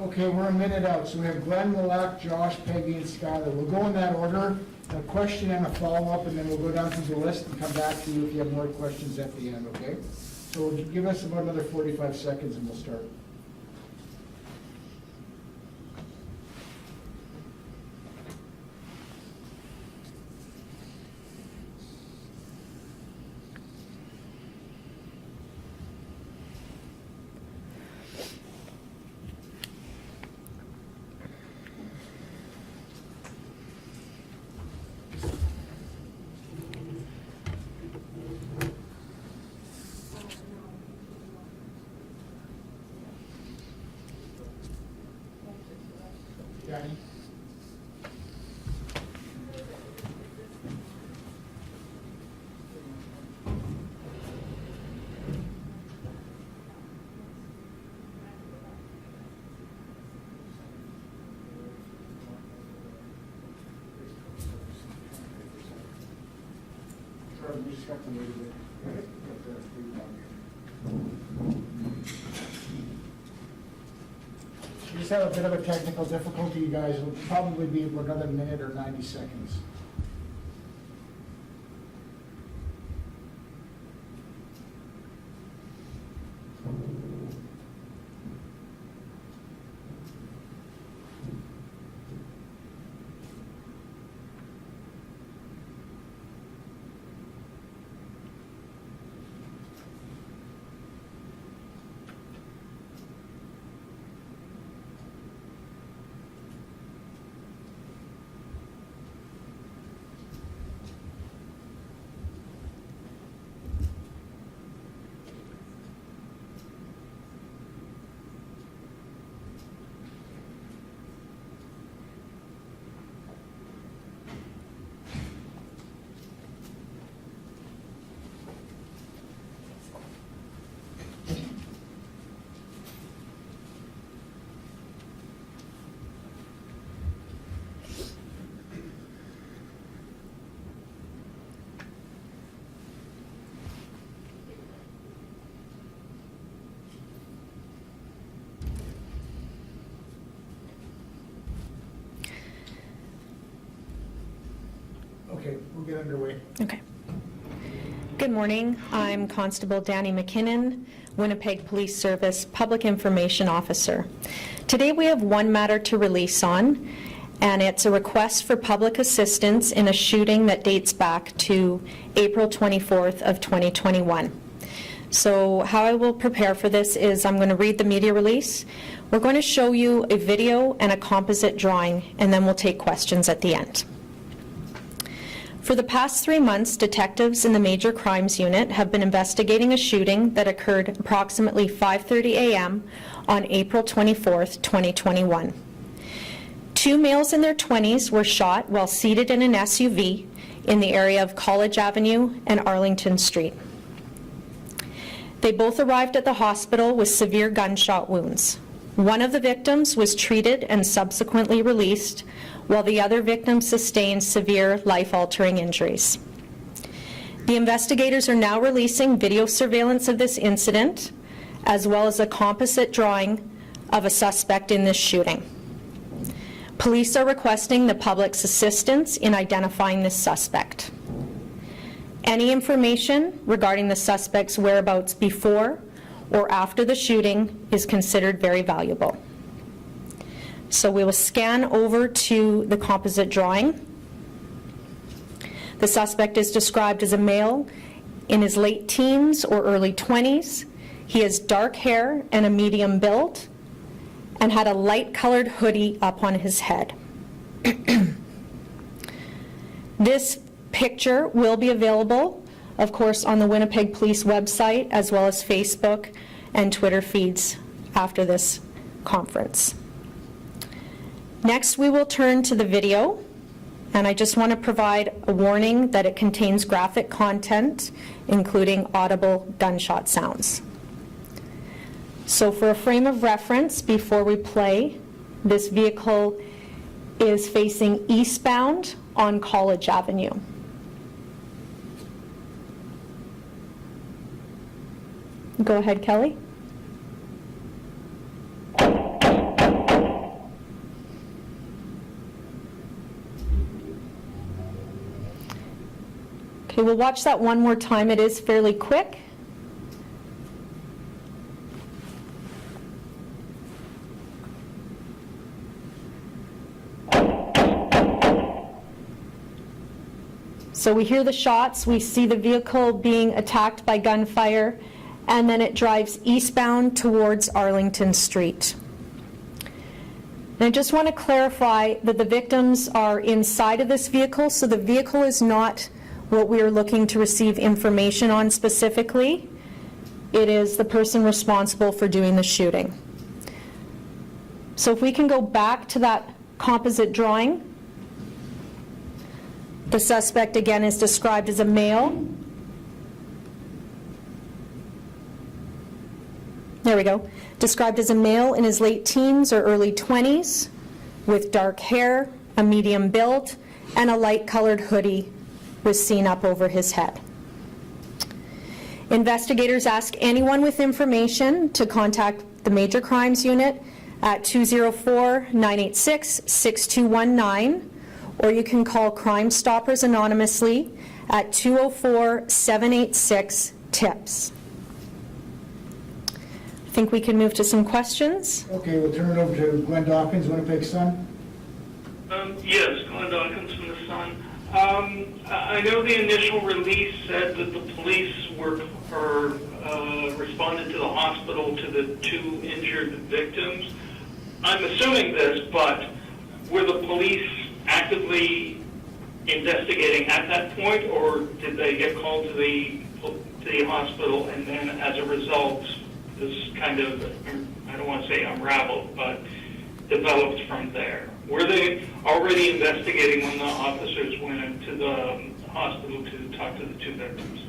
Okay, we're a minute out, so we have Glenn, Malak, Josh, Peggy, and Skylar. We'll go in that order, a question and a follow-up, and then we'll go down through the list and come back to you if you have more questions at the end, okay? So give us about another 45 seconds and we'll start. Danny? Sorry, we just got to wait a bit. We just have a bit of a technical difficulty, you guys. It'll probably be about another minute or 90 seconds. Okay, we'll get underway. Okay. Good morning. I'm Constable Danny McKinnon, Winnipeg Police Service Public Information Officer. Today we have one matter to release on, and it's a request for public assistance in a shooting that dates back to April 24th of 2021. So how I will prepare for this is I'm going to read the media release. We're going to show you a video and a composite drawing, and then we'll take questions at the end. For the past 3 months, detectives in the Major Crimes Unit have been investigating a shooting that occurred approximately 5:30 a.m. on April 24th, 2021. 2 males in their 20s were shot while seated in an SUV in the area of College Avenue and Arlington Street. They both arrived at the hospital with severe gunshot wounds. One of the victims was treated and subsequently released, while the other victim sustained severe life-altering injuries. The investigators are now releasing video surveillance of this incident, as well as a composite drawing of a suspect in this shooting. Police are requesting the public's assistance in identifying this suspect. Any information regarding the suspect's whereabouts before or after the shooting is considered very valuable. So we will scan over to the composite drawing. The suspect is described as a male in his late teens or early 20s. He has dark hair and a medium build and had a light-colored hoodie up on his head. This picture will be available, of course, on the Winnipeg Police website, as well as Facebook and Twitter feeds after this conference. Next, we will turn to the video, and I just want to provide a warning that it contains graphic content, including audible gunshot sounds. So for a frame of reference, before we play, this vehicle is facing eastbound on College Avenue. Go ahead, Kelly. Okay, we'll watch that one more time. It is fairly quick. So we hear the shots, we see the vehicle being attacked by gunfire, and then it drives eastbound towards Arlington Street. And I just want to clarify that the victims are inside of this vehicle, so the vehicle is not what we are looking to receive information on specifically. It is the person responsible for doing the shooting. So if we can go back to that composite drawing. The suspect, again, is described as a male. There we go. Described as a male in his late teens or early 20s, with dark hair, a medium build, and a light-colored hoodie was seen up over his head. Investigators ask anyone with information to contact the Major Crimes Unit at 204-986-6219, or you can call Crime Stoppers anonymously at 204-786-TIPS. I think we can move to some questions. Okay, we'll turn it over to Glenn Dawkins, Winnipeg Sun. Yes, Glenn Dawkins from the Sun. I know the initial release said that the police responded to the hospital to the 2 injured victims. I'm assuming this, but were the police actively investigating at that point, or did they get called to the hospital and then as a result this kind of, I don't want to say unraveled, but developed from there? Were they already investigating when the officers went into the hospital to talk to the 2 victims?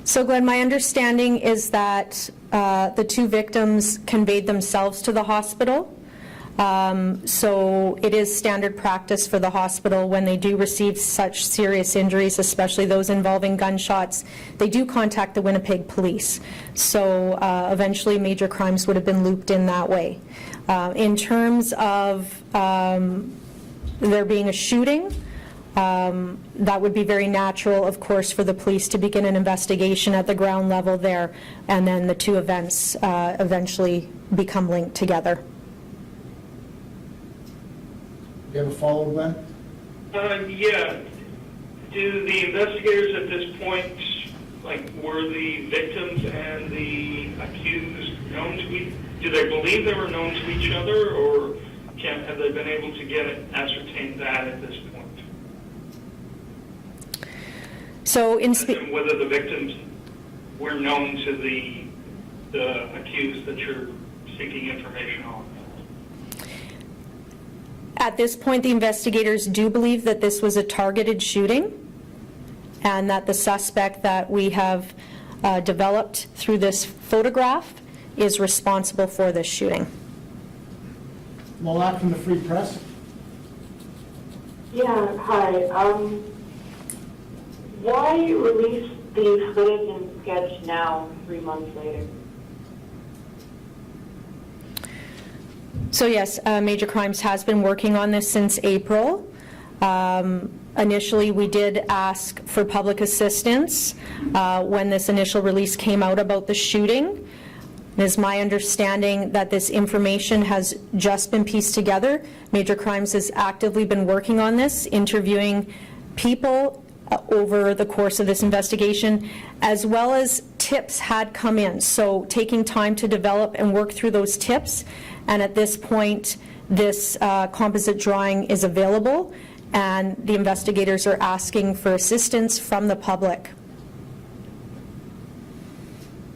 So Glenn, my understanding is that the 2 victims conveyed themselves to the hospital. So it is standard practice for the hospital when they do receive such serious injuries, especially those involving gunshots, they do contact the Winnipeg police. So eventually major crimes would have been looped in that way. In terms of there being a shooting, that would be very natural, of course, for the police to begin an investigation at the ground level there, and then the 2 events eventually become linked together. You have a follow-up, Glenn? Yeah. Do the investigators at this point, were the victims and the accused known to each? Do they believe they were known to each other, or have they been able to ascertain that at this point? So whether the victims were known to the accused that you're seeking information on. At this point, the investigators do believe that this was a targeted shooting and that the suspect that we have developed through this photograph is responsible for this shooting. Malak from the Free Press. Yeah, hi. Why release the footage and sketch now, 3 months later? So yes, Major Crimes has been working on this since April. Initially, we did ask for public assistance when this initial release came out about the shooting. It is my understanding that this information has just been pieced together. Major Crimes has actively been working on this, interviewing people over the course of this investigation, as well as tips had come in. So taking time to develop and work through those tips. And at this point, this composite drawing is available, and the investigators are asking for assistance from the public.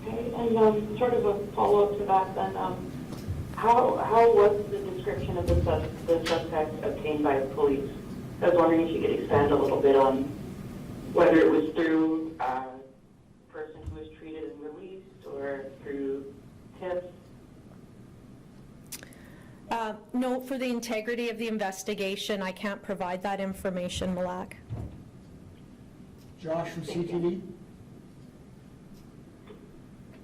Okay, and sort of a follow-up to that then, how was the description of the suspect obtained by the police? I was wondering if you could expand a little bit on whether it was through a person who was treated and released or through tips. No, for the integrity of the investigation, I can't provide that information, Malak. Josh from CTV.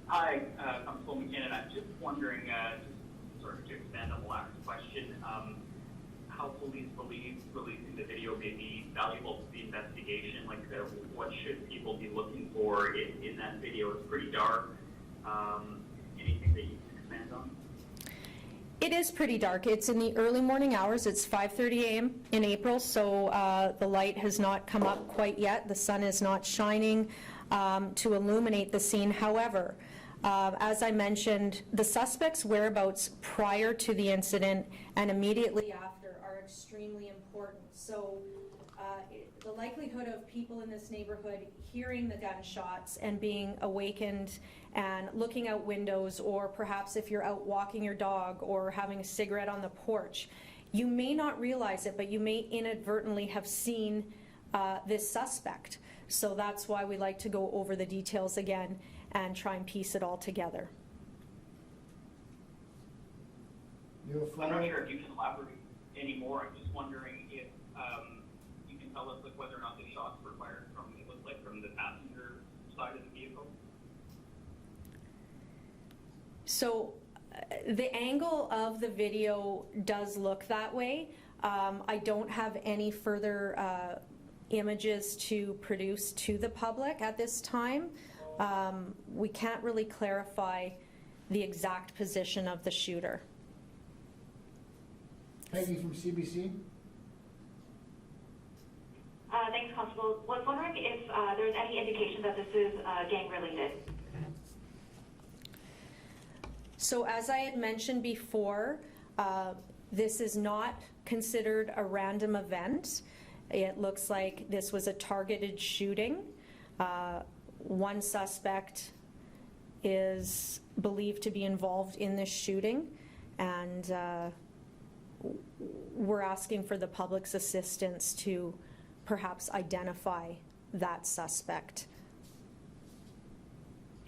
Hi, I'm Phil McKinnon. I'm just wondering, just sort of to expand on Malak's question, how how police believe releasing the video may be valuable to the investigation? Like, what should people be looking for in that video? It's pretty dark. Anything that you can expand on? It is pretty dark. It's in the early morning hours. It's 5:30 a.m. in April, so the light has not come up quite yet. The sun is not shining to illuminate the scene. However, as I mentioned, the suspect's whereabouts prior to the incident and immediately after are extremely important. So the likelihood of people in this neighborhood hearing the gunshots and being awakened and looking out windows, or perhaps if you're out walking your dog or having a cigarette on the porch, you may not realize it, but you may inadvertently have seen this suspect. So that's why we like to go over the details again and try and piece it all together. You have a I'm follow-up? not sure if you can elaborate any more. I'm just wondering if you can tell us like whether or not the shots were fired from, it looked like, from the passenger side of the vehicle. So the angle of the video does look that way. I don't have any further images to produce to the public at this time. We can't really clarify the exact position of the shooter. Peggy from CBC? Thanks, Constable. Was wondering if there's any indication that this is gang-related. So as I had mentioned before, this is not considered a random event. It looks like this was a targeted shooting. One suspect is believed to be involved in this shooting, and we're asking for the public's assistance to perhaps identify that suspect.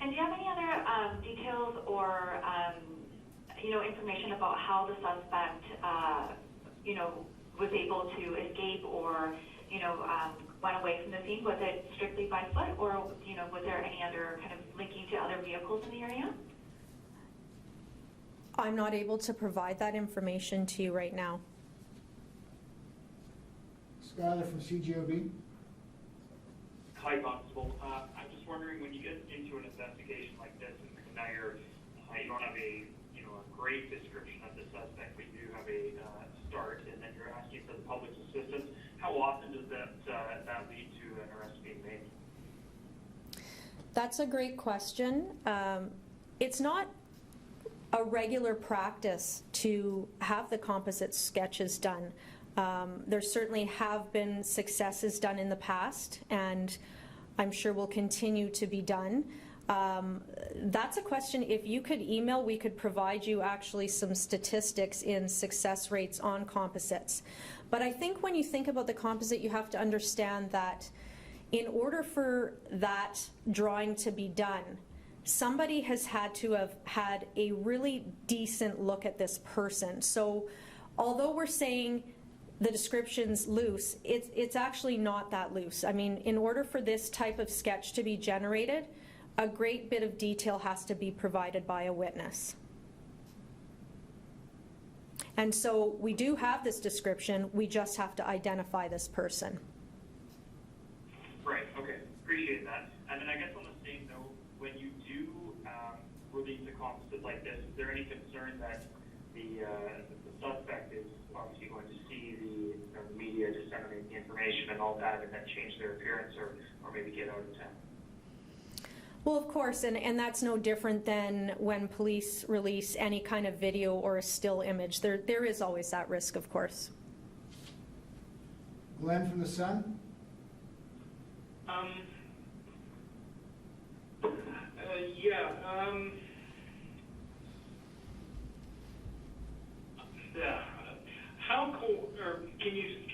And do you have any other details or, information about how the suspect, was able to escape or, went away from the scene? Was it strictly by foot, or, was there any other kind of linking to other vehicles in the area? I'm not able to provide that information to you right now. Skylar from CGOB? Hi, Constable. I'm just wondering, when you get into an investigation like this, and now you don't have a great description of the suspect, but you do have a start, and then you're asking for the public's assistance, how often does that lead to an arrest being made? That's a great question. It's not a regular practice to have the composite sketches done. There certainly have been successes done in the past, and I'm sure will continue to be done. That's a question, if you could email, we could provide you actually some statistics in success rates on composites. But I think when you think about the composite, you have to understand that in order for that drawing to be done, somebody has had to have had a really decent look at this person. So although we're saying the description's loose, it's actually not that loose. I mean, in order for this type of sketch to be generated, a great bit of detail has to be provided by a witness. And so we do have this description, we just have to identify this person. Right, okay, appreciate that. And then I guess on the same note, when you do release a composite like this, is there any concern that the suspect is obviously going to see the media disseminate the information and all that, and then change their appearance or maybe get out of town? Well, of course, and that's no different than when police release any kind of video or a still image. There is always that risk, of course. Glenn from The Sun?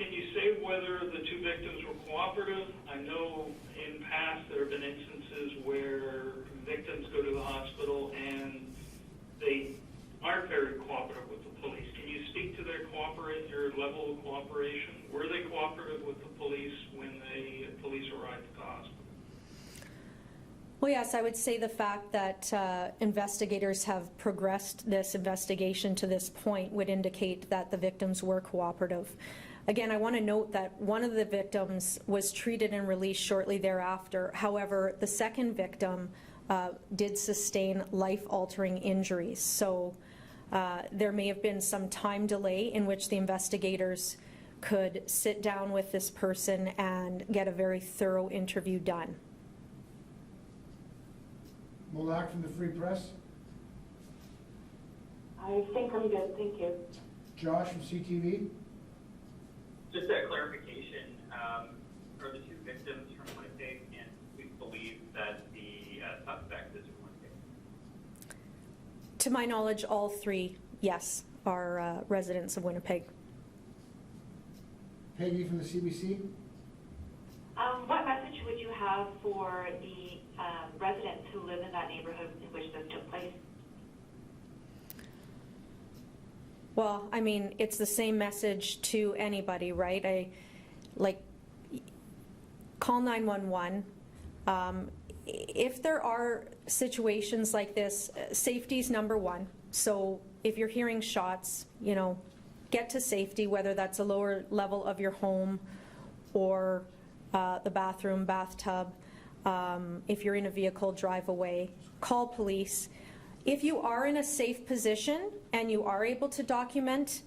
Can you say whether the two victims were cooperative? I know in past there have been instances where victims go to the hospital and they aren't very cooperative with the police. Can you speak to their level of cooperation? Were they cooperative with the police when the police arrived at the hospital? Well, yes, I would say the fact that investigators have progressed this investigation to this point would indicate that the victims were cooperative. Again, I want to note that one of the victims was treated and released shortly thereafter. However, the second victim did sustain life-altering injuries. So there may have been some time delay in which the investigators could sit down with this person and get a very thorough interview done. Malak from the Free Press. I think I'm good, thank you. Josh from CTV. Just a clarification, are the two victims from Winnipeg, and we believe that the suspect is from Winnipeg? To my knowledge, all three, yes, are residents of Winnipeg. Peggy from the CBC. What message would you have for the residents who live in that neighborhood in which this took place? Well, I mean, it's the same message to anybody, right? Call 911. If there are situations like this, safety's number one. So if you're hearing shots, you know, get to safety, whether that's a lower level of your home or the bathroom, bathtub. If you're in a vehicle, drive away. Call police. If you are in a safe position and you are able to document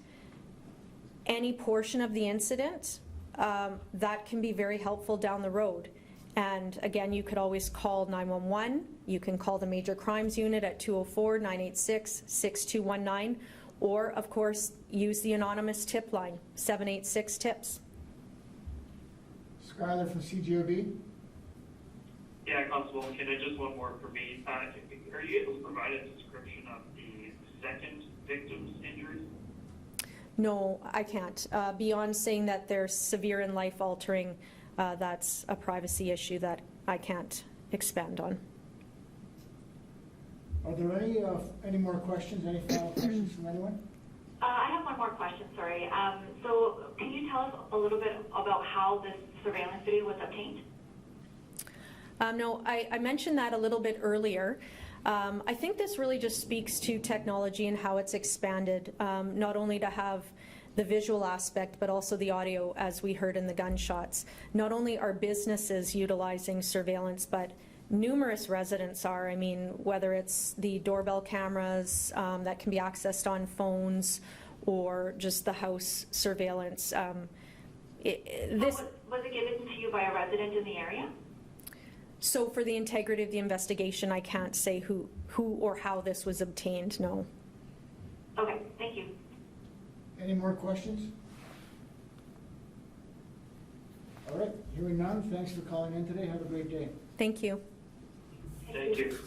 any portion of the incident, that can be very helpful down the road. And again, you could always call 911. You can call the Major Crimes Unit at 204-986-6219, or of course, use the anonymous tip line, 786-TIPS. Skylar from CGOB. Yeah, Constable McKinnon, just one more for me. Are you able to provide a description of the second victim's injuries? No, I can't. Beyond saying that they're severe and life-altering, that's a privacy issue that I can't expand on. Are there any more questions, any final questions from anyone? I have one more question, sorry. So can you tell us a little bit about how this surveillance video was obtained? No, I mentioned that a little bit earlier. I think this really just speaks to technology and how it's expanded, not only to have the visual aspect, but also the audio, as we heard in the gunshots. Not only are businesses utilizing surveillance, but numerous residents are. I mean, whether it's the doorbell cameras that can be accessed on phones or just the house surveillance. Was it given to you by a resident in the area? So for the integrity of the investigation, I can't say who or how this was obtained, no. Okay, thank you. Any more questions? All right, hearing none, thanks for calling in today. Have a great day. Thank you. Thank you.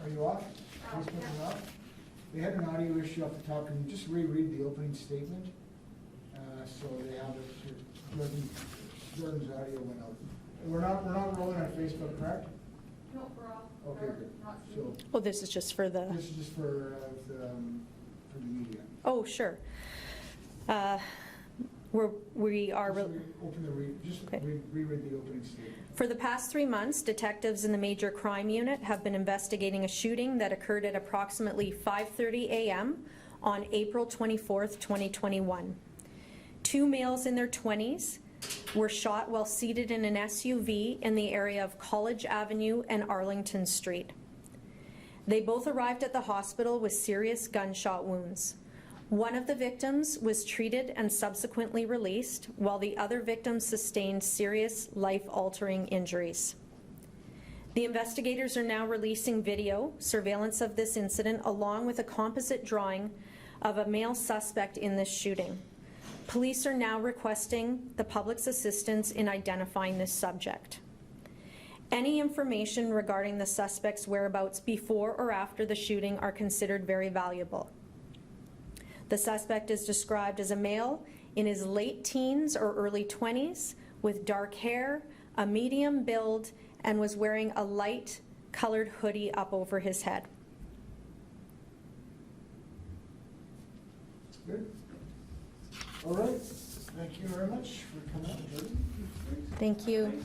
Are you off? Facebook is off? We had an audio issue off the top. Can you just reread the opening statement? So they have it. Jordan's audio went out. We're not rolling on Facebook, correct? No, we're off. Okay, good. So Oh, this is just for the... this is just for the media. Oh, sure. We are... Okay. Reread the opening statement. For the past 3 months, detectives in the Major Crime Unit have been investigating a shooting that occurred at approximately 5:30 a.m. on April 24th, 2021. 2 males in their 20s were shot while seated in an SUV in the area of College Avenue and Arlington Street. They both arrived at the hospital with serious gunshot wounds. One of the victims was treated and subsequently released, while the other victim sustained serious life-altering injuries. The investigators are now releasing video surveillance of this incident, along with a composite drawing of a male suspect in this shooting. Police are now requesting the public's assistance in identifying this subject. Any information regarding the suspect's whereabouts before or after the shooting are considered very valuable. The suspect is described as a male in his late teens or early 20s with dark hair, a medium build, and was wearing a light colored hoodie up over his head. Good. All right, thank you very much for coming out, Jody. Thank you.